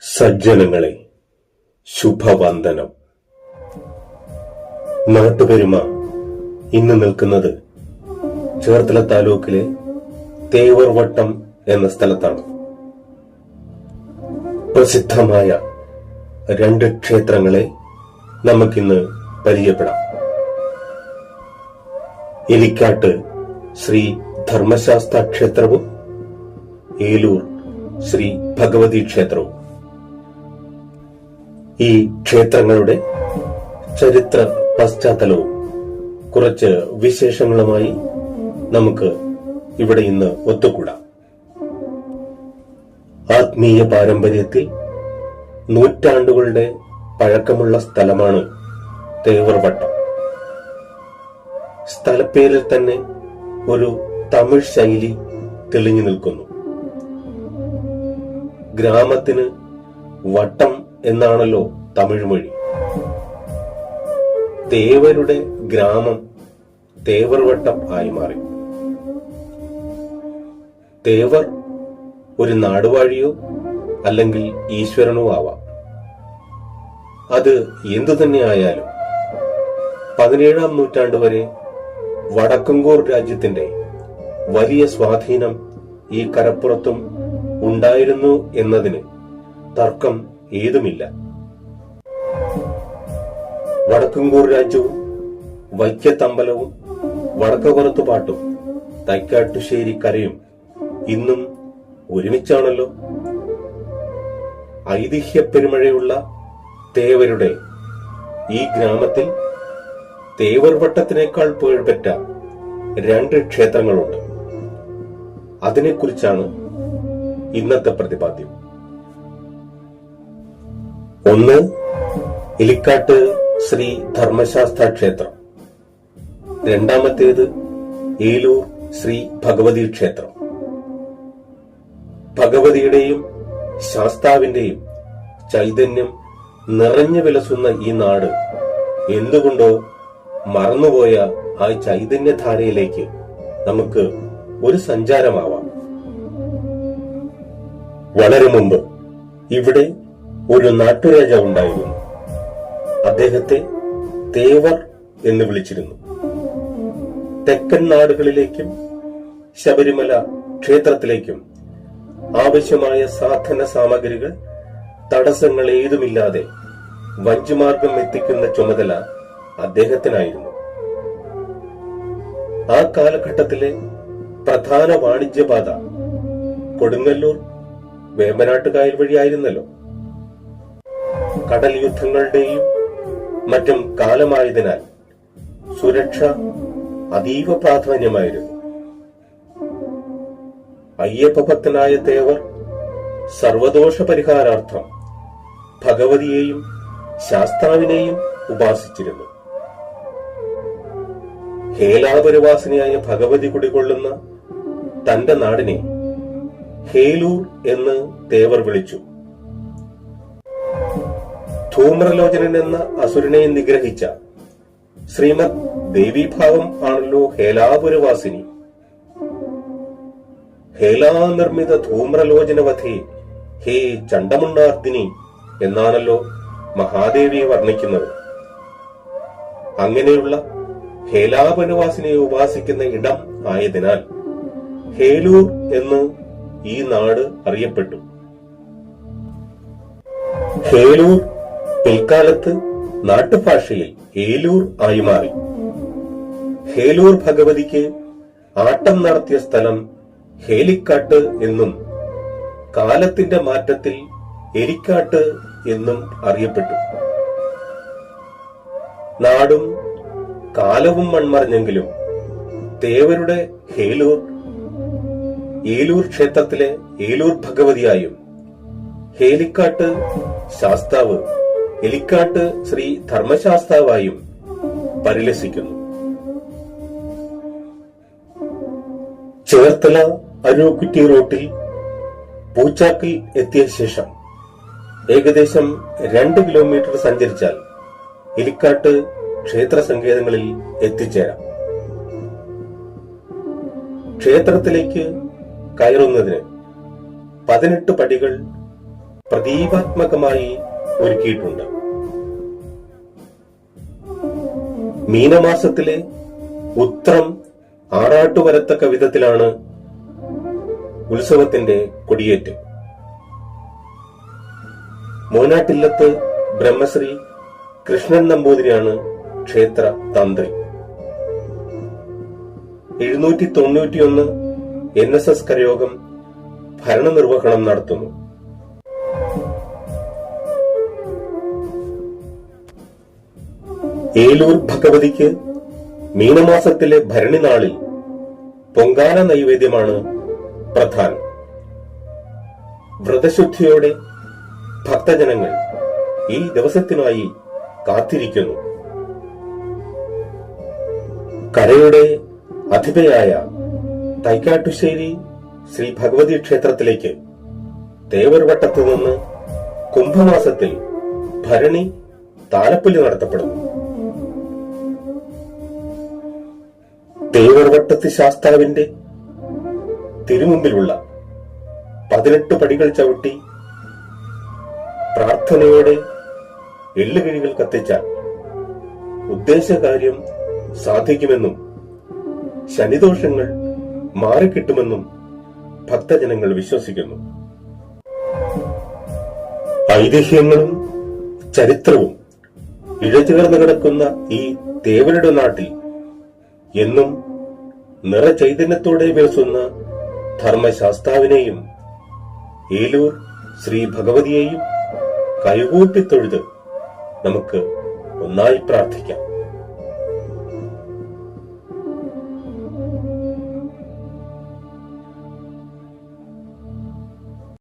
സജ്ജനങ്ങളെ, ശുഭവന്ദനം. നാട്ടുപെരുമ ഇന്ന് നിൽക്കുന്നത് ചേർത്തല താലൂക്കിലെ തേവർവട്ടം എന്ന സ്ഥലത്താണ്. പ്രസിദ്ധമായ രണ്ട് ക്ഷേത്രങ്ങളെ നമുക്കിന്ന് പരിചയപ്പെടാം. എലിക്കാട്ട് ശ്രീ ധർമ്മശാസ്ത്ര ക്ഷേത്രവും ഏലൂർ ശ്രീ ഭഗവതി ക്ഷേത്രവും. ഈ ക്ഷേത്രങ്ങളുടെ ചരിത്ര പശ്ചാത്തലവും കുറച്ച് വിശേഷങ്ങളുമായി നമുക്ക് ഇവിടെ ഇന്ന് ഒത്തുകൂടാം. ആത്മീയ പാരമ്പര്യത്തിൽ നൂറ്റാണ്ടുകളുടെ പഴക്കമുള്ള സ്ഥലമാണ് തേവർവട്ടം. സ്ഥലപ്പേരിൽ തന്നെ ഒരു തമിഴ് ശൈലി തെളിഞ്ഞു നിൽക്കുന്നു. ഗ്രാമത്തിന് വട്ടം എന്നാണല്ലോ തമിഴ് മൊഴി. തേവരുടെ ഗ്രാമം തേവർവട്ടം ആയി മാറി. തേവർ ഒരു നാടുവാഴിയോ അല്ലെങ്കിൽ ഈശ്വരനോ ആവാം. അത് എന്തു തന്നെ ആയാലും 17-ാം നൂറ്റാണ്ട് വരെ വടക്കങ്കൂർ രാജ്യത്തിന്റെ വലിയ സ്വാധീനം ഈ കരപ്പുറത്തും ഉണ്ടായിരുന്നു എന്നതിന് തർക്കം ഏതുമില്ല. വടക്കങ്കൂർ രാജ്യവും വൈക്കത്തമ്പലവും വടക്കപുറത്തുപാട്ടും തൈക്കാട്ടുശ്ശേരി കരയും ഇന്നും ഒരുമിച്ചാണല്ലോ. ഐതിഹ്യ പെരുമഴയുള്ള തേവരുടെ ഈ ഗ്രാമത്തിൽ തേവർവട്ടത്തിനേക്കാൾ പുകഴ്പെറ്റ രണ്ട് ക്ഷേത്രങ്ങളുണ്ട്. അതിനെക്കുറിച്ചാണ് ഇന്നത്തെ പ്രതിപാദ്യം. ഒന്ന്, എലിക്കാട്ട് ശ്രീ ധർമ്മശാസ്ത്ര ക്ഷേത്രം. രണ്ടാമത്തേത് ഏലൂർ ശ്രീ ഭഗവതി ക്ഷേത്രം. ഭഗവതിയുടെയും ശാസ്താവിന്റെയും ചൈതന്യം നിറഞ്ഞു വിലസുന്ന ഈ നാട് എന്തുകൊണ്ടോ മറന്നുപോയ ആ ചൈതന്യധാരയിലേക്ക് നമുക്ക് ഒരു സഞ്ചാരമാവാം. വളരെ മുമ്പ് ഇവിടെ ഒരു നാട്ടുരാജാവ് ഉണ്ടായിരുന്നു. അദ്ദേഹത്തെ തേവർ എന്ന് വിളിച്ചിരുന്നു. തെക്കൻ നാടുകളിലേക്കും ശബരിമല ക്ഷേത്രത്തിലേക്കും ആവശ്യമായ സാധന സാമഗ്രികൾ തടസ്സങ്ങൾ ഏതുമില്ലാതെ വഞ്ചിമാർഗം എത്തിക്കുന്ന ചുമതല അദ്ദേഹത്തിനായിരുന്നു. ആ കാലഘട്ടത്തിലെ പ്രധാന വാണിജ്യപാത കൊടുങ്ങല്ലൂർ വേമ്പനാട്ടുകായൽ വഴിയായിരുന്നല്ലോ. കടൽ യുദ്ധങ്ങളുടെയും മറ്റും കാലമായതിനാൽ സുരക്ഷ അതീവ പ്രാധാന്യമായിരുന്നു. അയ്യപ്പഭക്തനായ തേവർ സർവദോഷ പരിഹാരാർത്ഥം ഭഗവതിയെയും ശാസ്താവിനെയും ഉപാസിച്ചിരുന്നു. ഹേലാപുരവാസിനിയായ ഭഗവതി കുടികൊള്ളുന്ന തന്റെ നാടിനെ ഹേലൂർ എന്ന് തേവർ വിളിച്ചു. ധൂമ്രലോചനൻ എന്ന അസുരനെ നിഗ്രഹിച്ച ശ്രീമദ് ദേവീഭാവം ആണല്ലോ ഹേലാപുരവാസിനി. ഹേലാനിർമ്മിത ധൂമ്രലോചനവധേ ഹേ ചണ്ഡമുണ്ടാർദിനി എന്നാണല്ലോ മഹാദേവിയെ വർണ്ണിക്കുന്നത്. അങ്ങനെയുള്ള ഹേലാപുരവാസിനിയെ ഉപാസിക്കുന്ന ഇടം ആയതിനാൽ ഹേലൂർ എന്ന് ഈ നാട് അറിയപ്പെട്ടു. ഹേലൂർ പിൽക്കാലത്ത് നാട്ടുഭാഷയിൽ ഏലൂർ ആയി മാറി. ഹേലൂർ ഭഗവതിക്ക് ആട്ടം നടത്തിയ സ്ഥലം ഹേലിക്കാട്ട് എന്നും കാലത്തിന്റെ മാറ്റത്തിൽ എലിക്കാട്ട് എന്നും അറിയപ്പെട്ടു. നാടും കാലവും മൺമറഞ്ഞെങ്കിലും തേവരുടെ ഹേലൂർ ഏലൂർ ക്ഷേത്രത്തിലെ ഏലൂർ ഭഗവതിയായും ഹേലിക്കാട്ട് ശാസ്താവ് എലിക്കാട്ട് ശ്രീ ധർമ്മശാസ്താവായും പരിലസിക്കുന്നു. ചേർത്തല അരൂക്കുറ്റി റോട്ടിൽ പൂച്ചാക്കിൽ എത്തിയ ശേഷം ഏകദേശം 2 കിലോമീറ്റർ സഞ്ചരിച്ചാൽ എലിക്കാട്ട് ക്ഷേത്ര സങ്കേതങ്ങളിൽ എത്തിച്ചേരാം. ക്ഷേത്രത്തിലേക്ക് കയറുന്നതിന് 18 പടികൾ പ്രതീകാത്മകമായി ഒരുക്കിയിട്ടുണ്ട്. മീനമാസത്തിലെ ഉത്രം ആറാട്ടുവരത്തക്ക വിധത്തിലാണ് ഉത്സവത്തിന്റെ കൊടിയേറ്റ്. മോനാട്ടില്ലത്ത് ബ്രഹ്മശ്രീ കൃഷ്ണൻ നമ്പൂതിരിയാണ് ക്ഷേത്ര തന്ത്രി. 791 NSS കരയോഗം ഭരണനിർവഹണം നടത്തുന്നു. ഏലൂർ ഭഗവതിക്ക് മീനമാസത്തിലെ ഭരണിനാളിൽ പൊങ്കാല നൈവേദ്യമാണ് പ്രധാനം. വ്രതശുദ്ധിയോടെ ഭക്തജനങ്ങൾ ഈ ദിവസത്തിനായി കാത്തിരിക്കുന്നു. കരയുടെ അധിപയായ തൈക്കാട്ടുശ്ശേരി ശ്രീ ഭഗവതി ക്ഷേത്രത്തിലേക്ക് തേവർവട്ടത്തു നിന്ന് കുംഭമാസത്തിൽ ഭരണി താലപ്പൊലി നടത്തപ്പെടുന്നു. തേവർവട്ടത്ത് ശാസ്താവിന്റെ തിരുമുമ്പിലുള്ള 18 പടികൾ ചവിട്ടി പ്രാർത്ഥനയോടെ എള്ളുകിഴികൾ കത്തിച്ചാൽ ഉദ്ദേശകാര്യം സാധിക്കുമെന്നും ശനിദോഷങ്ങൾ മാറിക്കിട്ടുമെന്നും ഭക്തജനങ്ങൾ വിശ്വസിക്കുന്നു. ഐതിഹ്യങ്ങളും ചരിത്രവും ഇഴചേർന്ന് കിടക്കുന്ന ഈ തേവരുടെ നാട്ടിൽ എന്നും നിറചൈതന്യത്തോടെ വിലസുന്ന ധർമ്മശാസ്താവിനെയും ഏലൂർ ശ്രീ ഭഗവതിയെയും കൈകൂപ്പി തൊഴുത് നമുക്ക് ഒന്നായി പ്രാർത്ഥിക്കാം.